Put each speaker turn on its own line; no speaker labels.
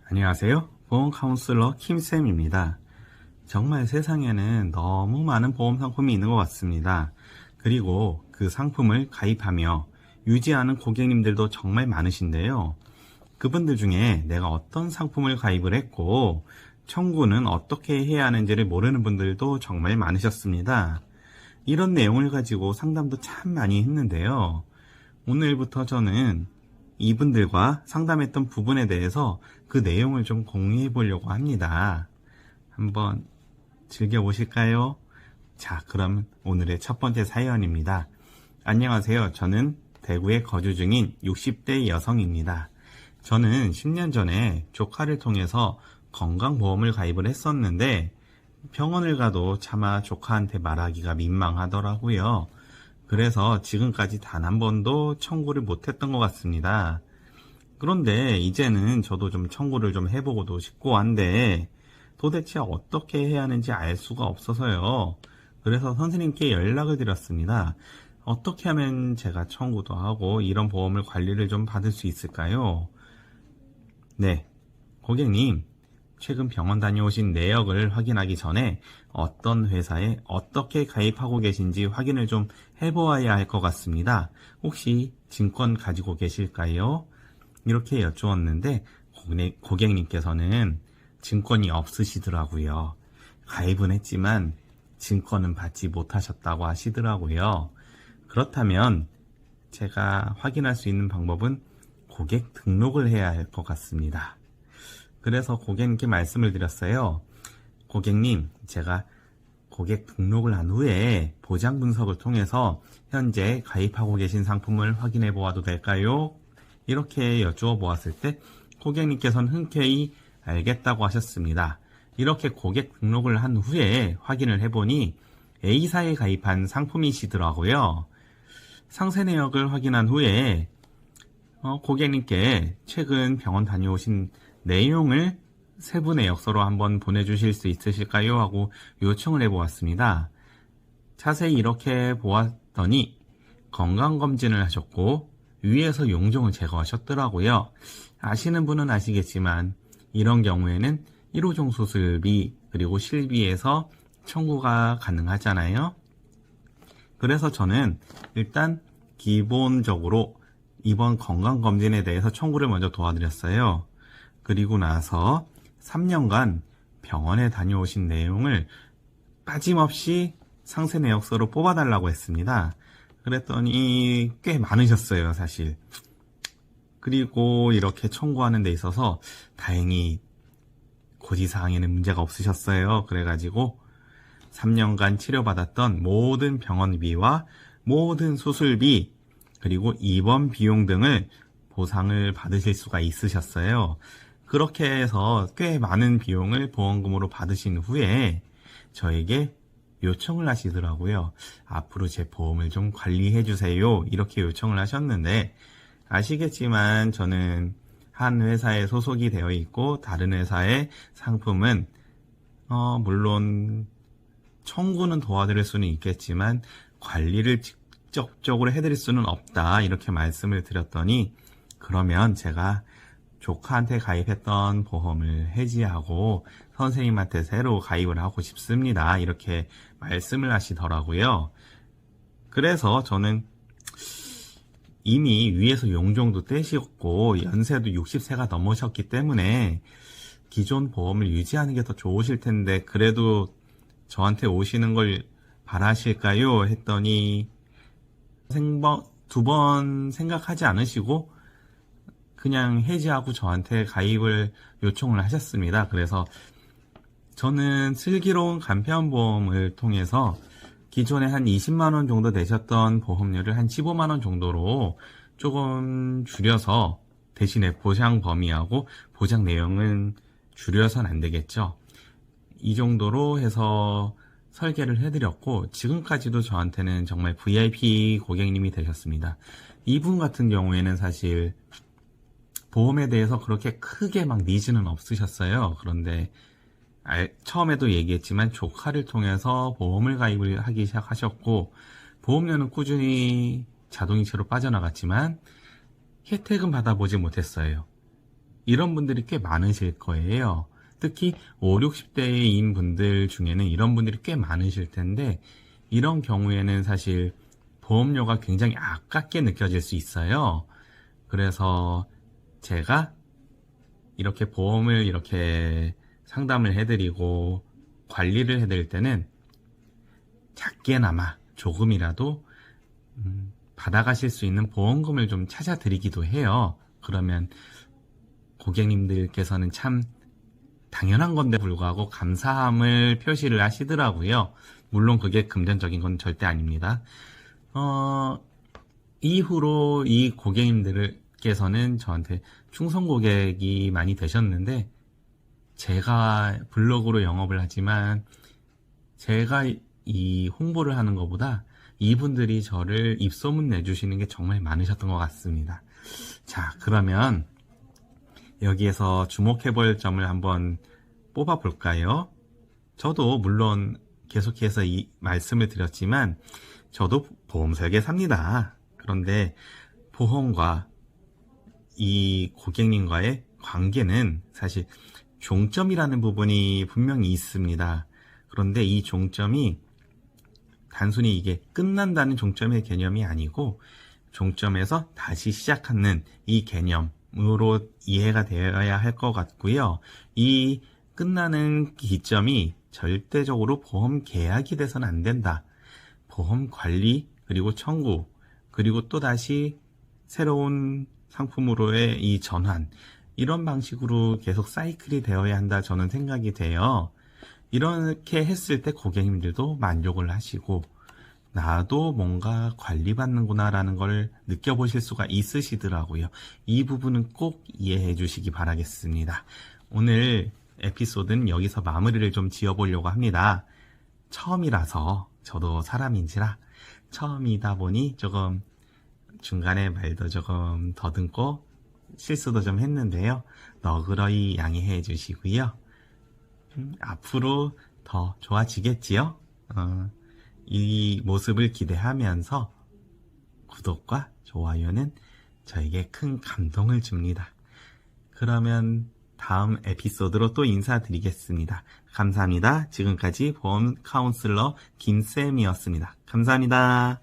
안녕하세요. 보험 카운슬러 김쌤입니다. 정말 세상에는 너무 많은 보험 상품이 있는 것 같습니다. 그리고 그 상품을 가입하며 유지하는 고객님들도 정말 많으신데요. 그분들 중에 내가 어떤 상품을 가입을 했고 청구는 어떻게 해야 하는지를 모르는 분들도 정말 많으셨습니다. 이런 내용을 가지고 상담도 참 많이 했는데요. 오늘부터 저는 이분들과 상담했던 부분에 대해서 그 내용을 좀 공유해 보려고 합니다. 한번 즐겨보실까요? 자, 그럼 오늘의 첫 번째 사연입니다. 안녕하세요. 저는 대구에 거주 중인 60대 여성입니다. 저는 10년 전에 조카를 통해서 건강보험을 가입을 했었는데 병원을 가도 차마 조카한테 말하기가 민망하더라고요. 그래서 지금까지 단 한 번도 청구를 못했던 것 같습니다. 그런데 이제는 저도 좀 청구를 좀 해보고도 싶고 한데 도대체 어떻게 해야 하는지 알 수가 없어서요. 그래서 선생님께 연락을 드렸습니다. 어떻게 하면 제가 청구도 하고 이런 보험을 관리를 좀 받을 수 있을까요? 네, 고객님, 최근 병원 다녀오신 내역을 확인하기 전에 어떤 회사에 어떻게 가입하고 계신지 확인을 좀 해보아야 할 것 같습니다. 혹시 증권 가지고 계실까요? 이렇게 여쭈었는데 고객님께서는 증권이 없으시더라고요. 가입은 했지만 증권은 받지 못하셨다고 하시더라고요. 그렇다면 제가 확인할 수 있는 방법은 고객 등록을 해야 할 것 같습니다. 그래서 고객님께 말씀을 드렸어요. 고객님, 제가 고객 등록을 한 후에 보장 분석을 통해서 현재 가입하고 계신 상품을 확인해 보아도 될까요? 이렇게 여쭈어 보았을 때 고객님께서는 흔쾌히 알겠다고 하셨습니다. 이렇게 고객 등록을 한 후에 확인을 해보니 A사에 가입한 상품이시더라고요. 상세 내역을 확인한 후에 고객님께 최근 병원 다녀오신 내용을 세부 내역서로 한번 보내주실 수 있으실까요? 하고 요청을 해보았습니다. 자세히 이렇게 보았더니 건강검진을 하셨고 위에서 용종을 제거하셨더라고요. 아시는 분은 아시겠지만 이런 경우에는 1호종 수술비 그리고 실비에서 청구가 가능하잖아요. 그래서 저는 일단 기본적으로 이번 건강검진에 대해서 청구를 먼저 도와드렸어요. 그리고 나서 3년간 병원에 다녀오신 내용을 빠짐없이 상세 내역서로 뽑아달라고 했습니다. 그랬더니 꽤 많으셨어요, 사실. 그리고 이렇게 청구하는 데 있어서 다행히 고지사항에는 문제가 없으셨어요. 그래가지고 3년간 치료받았던 모든 병원비와 모든 수술비 그리고 입원 비용 등을 보상을 받으실 수가 있으셨어요. 그렇게 해서 꽤 많은 비용을 보험금으로 받으신 후에 저에게 요청을 하시더라고요. 앞으로 제 보험을 좀 관리해 주세요. 이렇게 요청을 하셨는데 아시겠지만 저는 한 회사에 소속이 되어 있고 다른 회사의 상품은 물론 청구는 도와드릴 수는 있겠지만 관리를 직접적으로 해드릴 수는 없다. 이렇게 말씀을 드렸더니 그러면 제가 조카한테 가입했던 보험을 해지하고 선생님한테 새로 가입을 하고 싶습니다. 이렇게 말씀을 하시더라고요. 그래서 저는 이미 위에서 용종도 떼셨고 연세도 60세가 넘으셨기 때문에 기존 보험을 유지하는 게 더 좋으실 텐데 그래도 저한테 오시는 걸 바라실까요? 했더니 두 번 생각하지 않으시고 그냥 해지하고 저한테 가입을 요청을 하셨습니다. 그래서 저는 슬기로운 간편보험을 통해서 기존에 한 20만원 정도 내셨던 보험료를 한 15만원 정도로 조금 줄여서 대신에 보장 범위하고 보장 내용은 줄여서는 안 되겠죠. 이 정도로 해서 설계를 해드렸고 지금까지도 저한테는 정말 VIP 고객님이 되셨습니다. 이분 같은 경우에는 사실 보험에 대해서 그렇게 크게 막 니즈는 없으셨어요. 그런데 처음에도 얘기했지만 조카를 통해서 보험을 가입을 하기 시작하셨고 보험료는 꾸준히 자동이체로 빠져나갔지만 혜택은 받아보지 못했어요. 이런 분들이 꽤 많으실 거예요. 특히 5, 60대인 분들 중에는 이런 분들이 꽤 많으실 텐데, 이런 경우에는 사실 보험료가 굉장히 아깝게 느껴질 수 있어요. 그래서 제가 이렇게 보험을 이렇게 상담을 해드리고 관리를 해드릴 때는 작게나마 조금이라도 받아가실 수 있는 보험금을 좀 찾아드리기도 해요. 그러면 고객님들께서는 참 당연한 건데 불구하고 감사함을 표시를 하시더라고요. 물론 그게 금전적인 건 절대 아닙니다. 이후로 이 고객님들께서는 저한테 충성 고객이 많이 되셨는데, 제가 블로그로 영업을 하지만 제가 이 홍보를 하는 것보다 이분들이 저를 입소문 내주시는 게 정말 많으셨던 것 같습니다. 자, 그러면 여기에서 주목해볼 점을 한번 뽑아볼까요? 저도 물론 계속해서 이 말씀을 드렸지만 저도 보험 설계사입니다. 그런데 보험과 이 고객님과의 관계는 사실 종점이라는 부분이 분명히 있습니다. 그런데 이 종점이 단순히 이게 끝난다는 종점의 개념이 아니고 종점에서 다시 시작하는 이 개념으로 이해가 되어야 할 것 같고요. 이 끝나는 기점이 절대적으로 보험 계약이 돼서는 안 된다. 보험 관리, 그리고 청구, 그리고 또 다시 새로운 상품으로의 이 전환, 이런 방식으로 계속 사이클이 되어야 한다 저는 생각이 돼요. 이렇게 했을 때 고객님들도 만족을 하시고 나도 뭔가 관리받는구나 라는 걸 느껴보실 수가 있으시더라고요. 이 부분은 꼭 이해해 주시기 바라겠습니다. 오늘 에피소드는 여기서 마무리를 좀 지어보려고 합니다. 처음이라서 저도 사람인지라 처음이다 보니 조금 중간에 말도 조금 더듬고 실수도 좀 했는데요. 너그러이 양해해 주시고요. 앞으로 더 좋아지겠지요? 이 모습을 기대하면서 구독과 좋아요는 저에게 큰 감동을 줍니다. 그러면 다음 에피소드로 또 인사드리겠습니다. 감사합니다. 지금까지 보험 카운슬러 김쌤이었습니다. 감사합니다.